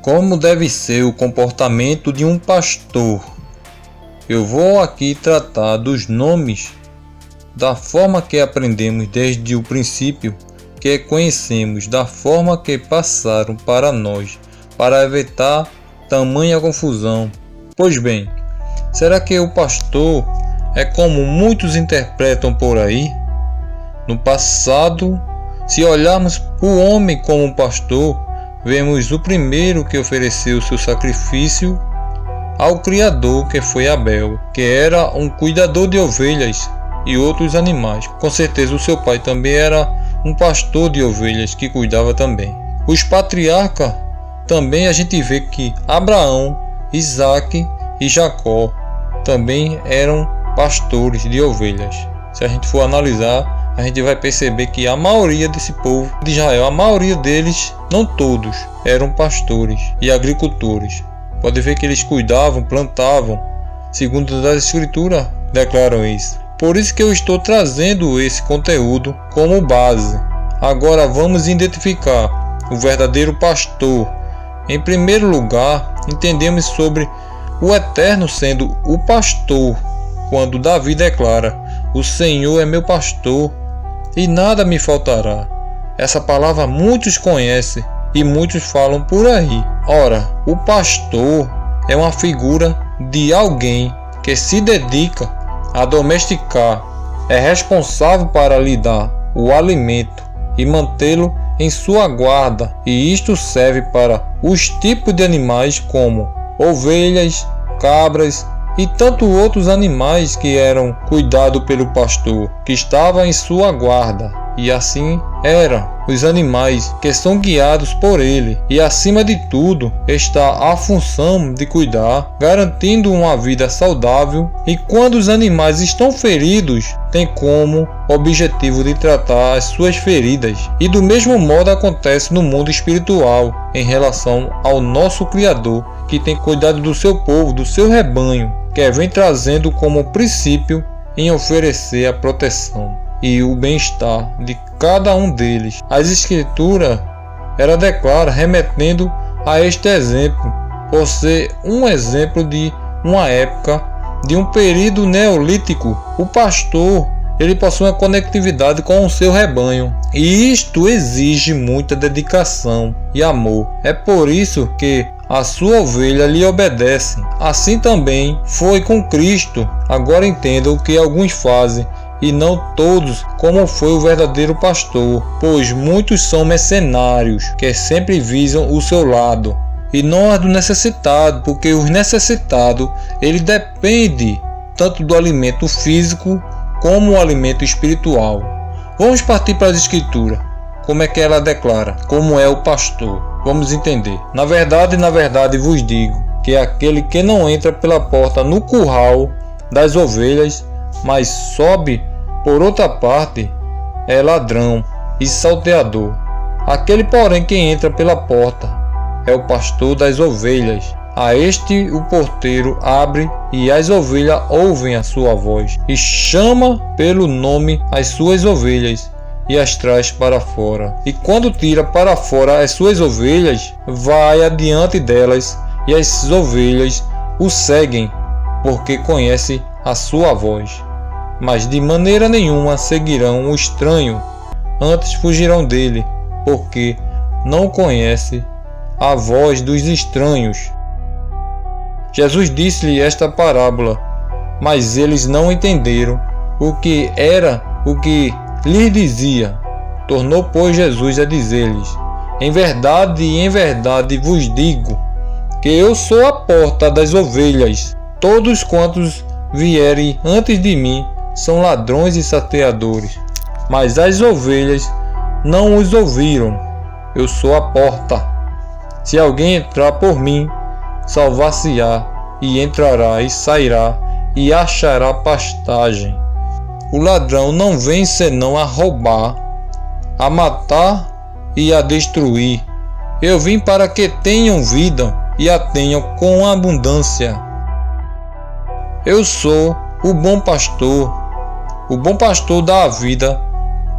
Como deve ser o comportamento de um pastor? Eu vou aqui tratar dos nomes da forma que aprendemos desde o princípio, que conhecemos, da forma que passaram para nós, para evitar tamanha confusão. Pois bem, será que o pastor é como muitos interpretam por aí? No passado, se olharmos o homem como pastor, vemos o primeiro que ofereceu seu sacrifício ao Criador, que foi Abel, que era um cuidador de ovelhas e outros animais. Com certeza o seu pai também era um pastor de ovelhas que cuidava também. Os patriarcas também a gente vê que Abraão, Isaque e Jacó também eram pastores de ovelhas. Se a gente for analisar, a gente vai perceber que a maioria desse povo de Israel, a maioria deles, não todos, eram pastores e agricultores. Pode ver que eles cuidavam, plantavam, segundo as escrituras declaram isso. Por isso que eu estou trazendo esse conteúdo como base. Agora vamos identificar o verdadeiro pastor. Em primeiro lugar, entendemos sobre o Eterno sendo o pastor, quando Davi declara: "O Senhor é meu pastor e nada me faltará." Essa palavra muitos conhecem e muitos falam por aí. Ora, o pastor é uma figura de alguém que se dedica a domesticar, é responsável para lhe dar o alimento e mantê-lo em sua guarda, e isto serve para os tipos de animais como ovelhas, cabras e tanto outros animais que eram cuidados pelo pastor, que estava em sua guarda. E assim eram os animais que são guiados por ele. E acima de tudo está a função de cuidar, garantindo uma vida saudável. E quando os animais estão feridos, tem como objetivo de tratar as suas feridas. E do mesmo modo acontece no mundo espiritual, em relação ao nosso Criador, que tem cuidado do seu povo, do seu rebanho, que vem trazendo como princípio em oferecer a proteção e o bem-estar de cada um deles. As escrituras ela declara remetendo a este exemplo, por ser um exemplo de uma época, de um período neolítico. O pastor ele possui uma conectividade com o seu rebanho, e isto exige muita dedicação e amor. É por isso que a sua ovelha lhe obedece. Assim também foi com Cristo. Agora entenda o que alguns fazem, e não todos, como foi o verdadeiro pastor, pois muitos são mercenários, que sempre visam o seu lado, e não a do necessitado, porque os necessitados, ele depende tanto do alimento físico como o alimento espiritual. Vamos partir para as escrituras. Como é que ela declara? Como é o pastor? Vamos entender. Na verdade vos digo, que aquele que não entra pela porta no curral das ovelhas, mas sobe por outra parte, é ladrão e salteador. Aquele, porém, que entra pela porta é o pastor das ovelhas. A este o porteiro abre, e as ovelhas ouvem a sua voz, e chama pelo nome as suas ovelhas, e as traz para fora. E quando tira para fora as suas ovelhas, vai adiante delas, e as ovelhas o seguem, porque conhece a sua voz. Mas de maneira nenhuma seguirão o estranho, antes fugirão dele, porque não conhece a voz dos estranhos. Jesus disse-lhe esta parábola, mas eles não entenderam o que era o que lhes dizia. Tornou, pois, Jesus a dizer-lhes: em verdade vos digo, que eu sou a porta das ovelhas. Todos quantos vierem antes de mim são ladrões e salteadores, mas as ovelhas não os ouviram. Eu sou a porta. Se alguém entrar por mim, salvar-se-á, e entrará e sairá, e achará pastagem. O ladrão não vem senão a roubar, a matar e a destruir. Eu vim para que tenham vida e a tenham com abundância. Eu sou o bom pastor. O bom pastor dá a vida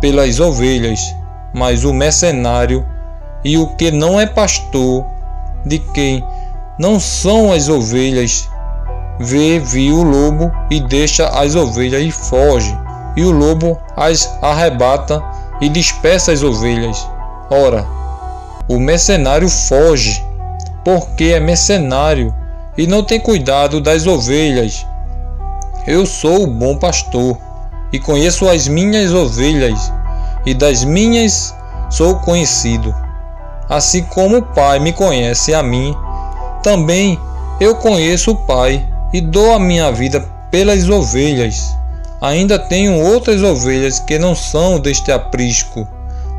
pelas ovelhas, mas o mercenário e o que não é pastor de quem não são as ovelhas. Viu o lobo e deixa as ovelhas e foge, e o lobo as arrebata e dispersa as ovelhas. Ora, o mercenário foge, porque é mercenário e não tem cuidado das ovelhas. Eu sou o bom pastor e conheço as minhas ovelhas, e das minhas sou conhecido. Assim como o Pai me conhece a mim, também eu conheço o Pai e dou a minha vida pelas ovelhas. Ainda tenho outras ovelhas que não são deste aprisco.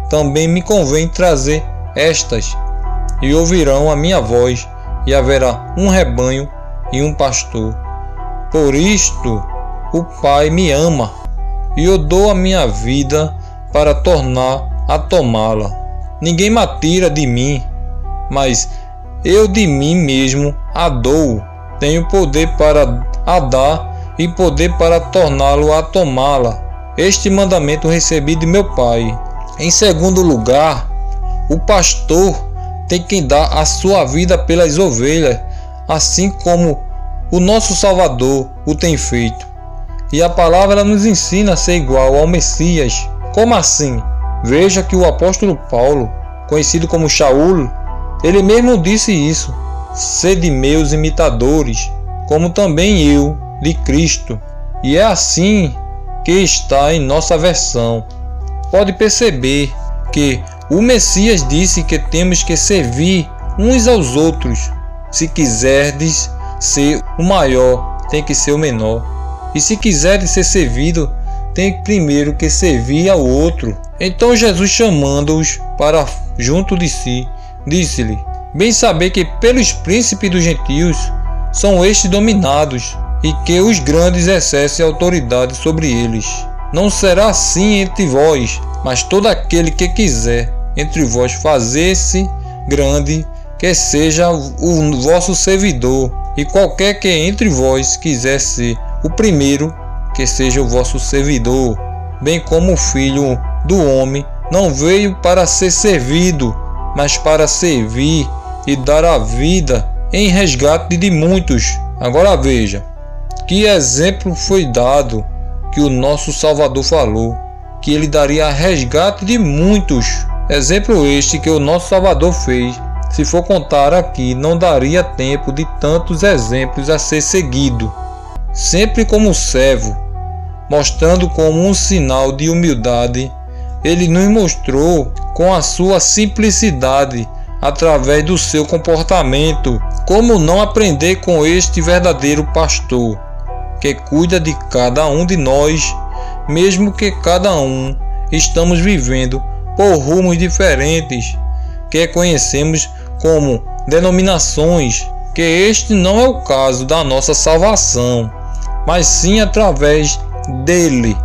Também me convém trazer estas, e ouvirão a minha voz, e haverá um rebanho e um pastor. Por isto o Pai me ama, e eu dou a minha vida para tornar a tomá-la. Ninguém me tira de mim, mas eu de mim mesmo a dou. Tenho poder para a dar e poder para torná-lo a tomá-la. Este mandamento recebi de meu Pai. Em segundo lugar, o pastor tem que dar a sua vida pelas ovelhas, assim como o nosso Salvador o tem feito. E a palavra nos ensina a ser igual ao Messias. Como assim? Veja que o apóstolo Paulo, conhecido como Shaul, ele mesmo disse isso: sede meus imitadores, como também eu de Cristo. E é assim que está em nossa versão. Pode perceber que o Messias disse que temos que servir uns aos outros. Se quiserdes ser o maior, tem que ser o menor. E se quiserdes ser servido, tem primeiro que servir ao outro. Então Jesus, chamando-os para junto de si, disse-lhe: bem saber que pelos príncipes dos gentios são estes dominados, e que os grandes exercem autoridade sobre eles. Não será assim entre vós, mas todo aquele que quiser entre vós fazer-se grande, que seja o vosso servidor, e qualquer que entre vós quiser ser o primeiro, que seja o vosso servidor. Bem como o Filho do Homem não veio para ser servido, mas para servir e dar a vida em resgate de muitos. Agora veja, que exemplo foi dado que o nosso Salvador falou, que ele daria resgate de muitos. Exemplo este que o nosso Salvador fez. Se for contar aqui, não daria tempo de tantos exemplos a ser seguido. Sempre como servo, mostrando como um sinal de humildade, ele nos mostrou com a sua simplicidade, através do seu comportamento, como não aprender com este verdadeiro pastor, que cuida de cada um de nós, mesmo que cada um estamos vivendo por rumos diferentes, que conhecemos como denominações, que este não é o caso da nossa salvação, mas sim através dele,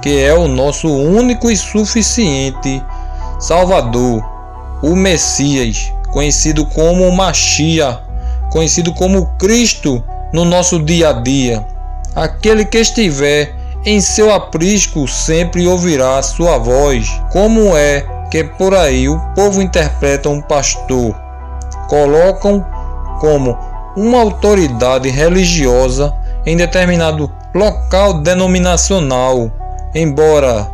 que é o nosso único e suficiente Salvador, o Messias, conhecido como Machia, conhecido como Cristo no nosso dia a dia. Aquele que estiver em seu aprisco sempre ouvirá sua voz. Como é que por aí o povo interpreta um pastor? Colocam como uma autoridade religiosa em determinado local denominacional, embora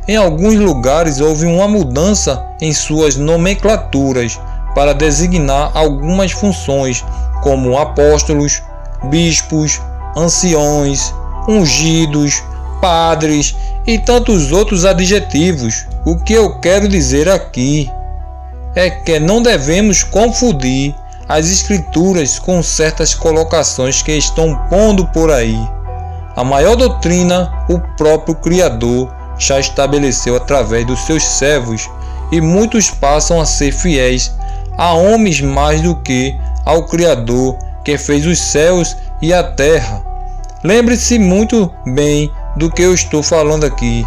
em alguns lugares houve uma mudança em suas nomenclaturas para designar algumas funções, como apóstolos, bispos, anciões, ungidos, padres e tantos outros adjetivos. O que eu quero dizer aqui é que não devemos confundir as escrituras com certas colocações que estão pondo por aí. A maior doutrina o próprio Criador já estabeleceu através dos seus servos, e muitos passam a ser fiéis a homens mais do que ao Criador que fez os céus e a terra. Lembre-se muito bem do que eu estou falando aqui,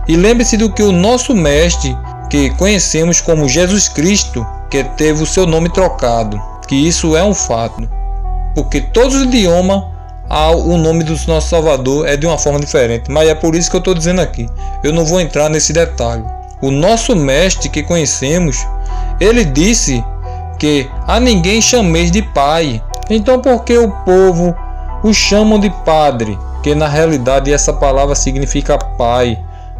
e lembre-se do que o nosso mestre, que conhecemos como Jesus Cristo, que teve o seu nome trocado, que isso é um fato, porque todos os idiomas o nome do nosso Salvador é de uma forma diferente, mas é por isso que eu estou dizendo aqui. Eu não vou entrar nesse detalhe. O nosso mestre que conhecemos, ele disse que a ninguém chameis de pai. Então por que o povo o chamam de padre? Que na realidade essa palavra significa pai,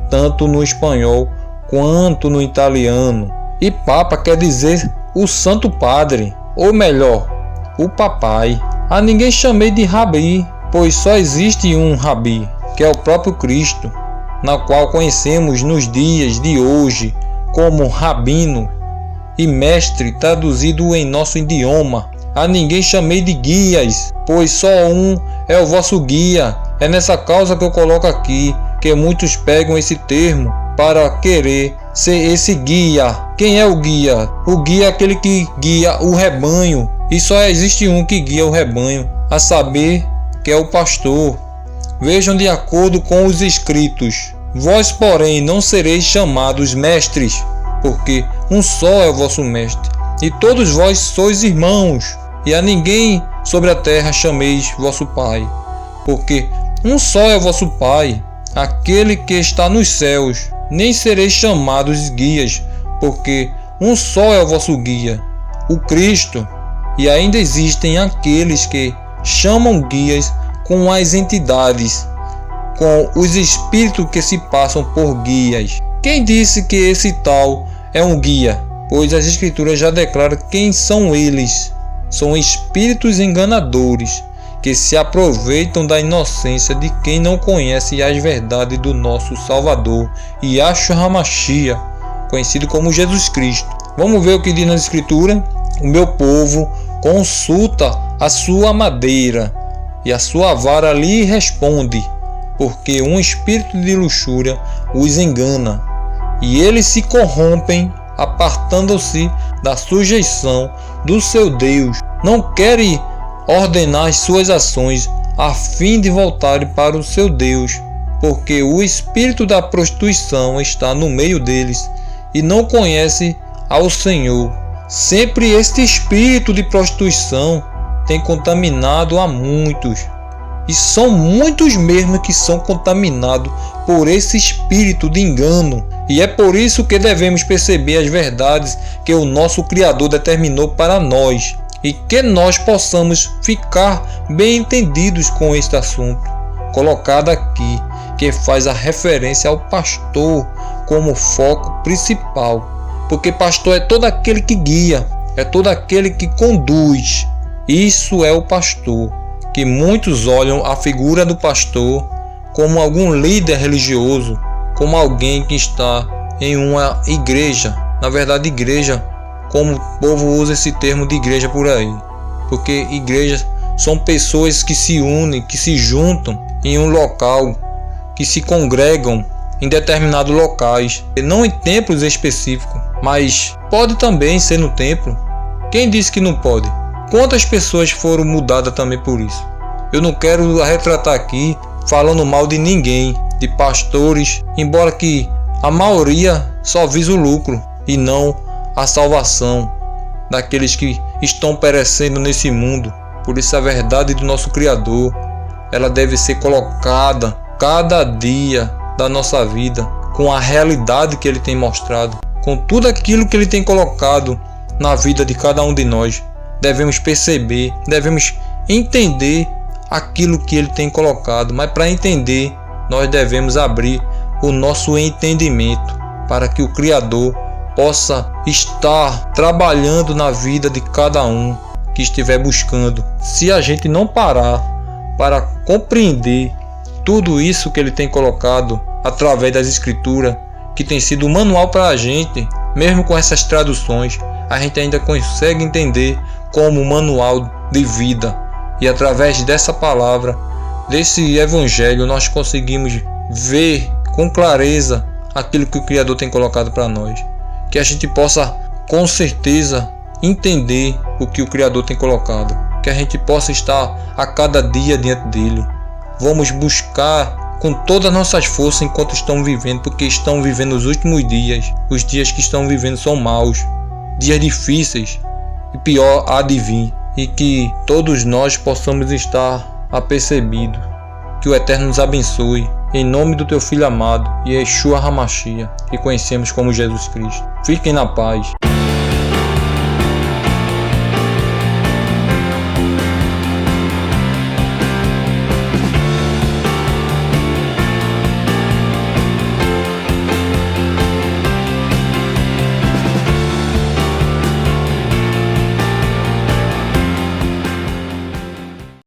tanto no espanhol quanto no italiano. E papa quer dizer o santo padre, ou melhor, o papai. A ninguém chamei de rabi, pois só existe um rabi, que é o próprio Cristo, na qual conhecemos nos dias de hoje como rabino e mestre traduzido em nosso idioma. A ninguém chamei de guias, pois só um é o vosso guia. É nessa causa que eu coloco aqui, que muitos pegam esse termo para querer ser esse guia. Quem é o guia? O guia é aquele que guia o rebanho, e só existe um que guia o rebanho, a saber, que é o pastor. Vejam de acordo com os escritos: vós, porém, não sereis chamados mestres, porque um só é o vosso mestre, e todos vós sois irmãos. E a ninguém sobre a terra chameis vosso pai, porque um só é o vosso pai, aquele que está nos céus. Nem sereis chamados guias, porque um só é o vosso guia, o Cristo. E ainda existem aqueles que chamam guias com as entidades, com os espíritos que se passam por guias. Quem disse que esse tal é um guia? Pois as escrituras já declaram quem são eles. São espíritos enganadores, que se aproveitam da inocência de quem não conhece as verdades do nosso Salvador, Yahshua HaMashiach, conhecido como Jesus Cristo. Vamos ver o que diz na Escritura. O meu povo consulta a sua madeira, e a sua vara lhe responde, porque um espírito de luxúria os engana, e eles se corrompem, apartando-se da sujeição do seu Deus. Não querem ordenar as suas ações a fim de voltarem para o seu Deus, porque o espírito da prostituição está no meio deles e não conhece ao Senhor. Sempre este espírito de prostituição tem contaminado a muitos, e são muitos mesmo que são contaminados por esse espírito de engano. E é por isso que devemos perceber as verdades que o nosso Criador determinou para nós, e que nós possamos ficar bem entendidos com este assunto colocado aqui, que faz a referência ao pastor como foco principal, porque pastor é todo aquele que guia, é todo aquele que conduz. Isso é o pastor, que muitos olham a figura do pastor como algum líder religioso, como alguém que está em uma igreja. Na verdade, igreja, como o povo usa esse termo de igreja por aí, porque igrejas são pessoas que se unem, que se juntam em um local, que se congregam em determinados locais, não em templos específicos, mas pode também ser no templo. Quem disse que não pode? Quantas pessoas foram mudadas também por isso? Eu não quero retratar aqui falando mal de ninguém, de pastores, embora que a maioria só visa o lucro e não a salvação daqueles que estão perecendo nesse mundo. Por isso a verdade do nosso Criador, ela deve ser colocada cada dia da nossa vida, com a realidade que Ele tem mostrado, com tudo aquilo que Ele tem colocado na vida de cada um de nós. Devemos perceber, devemos entender aquilo que Ele tem colocado, mas para entender nós devemos abrir o nosso entendimento para que o Criador possa estar trabalhando na vida de cada um que estiver buscando. Se a gente não parar para compreender tudo isso que Ele tem colocado através das Escrituras, que tem sido um manual para a gente, mesmo com essas traduções, a gente ainda consegue entender como um manual de vida. E através dessa palavra, desse Evangelho, nós conseguimos ver com clareza aquilo que o Criador tem colocado para nós. Que a gente possa, com certeza, entender o que o Criador tem colocado. Que a gente possa estar a cada dia diante dele. Vamos buscar com todas as nossas forças enquanto estão vivendo, porque estão vivendo os últimos dias. Os dias que estão vivendo são maus, dias difíceis, e pior há de vir. E que todos nós possamos estar apercebidos. Que o Eterno nos abençoe. Em nome do teu Filho amado, Yahshua HaMashiach, que conhecemos como Jesus Cristo. Fiquem na paz.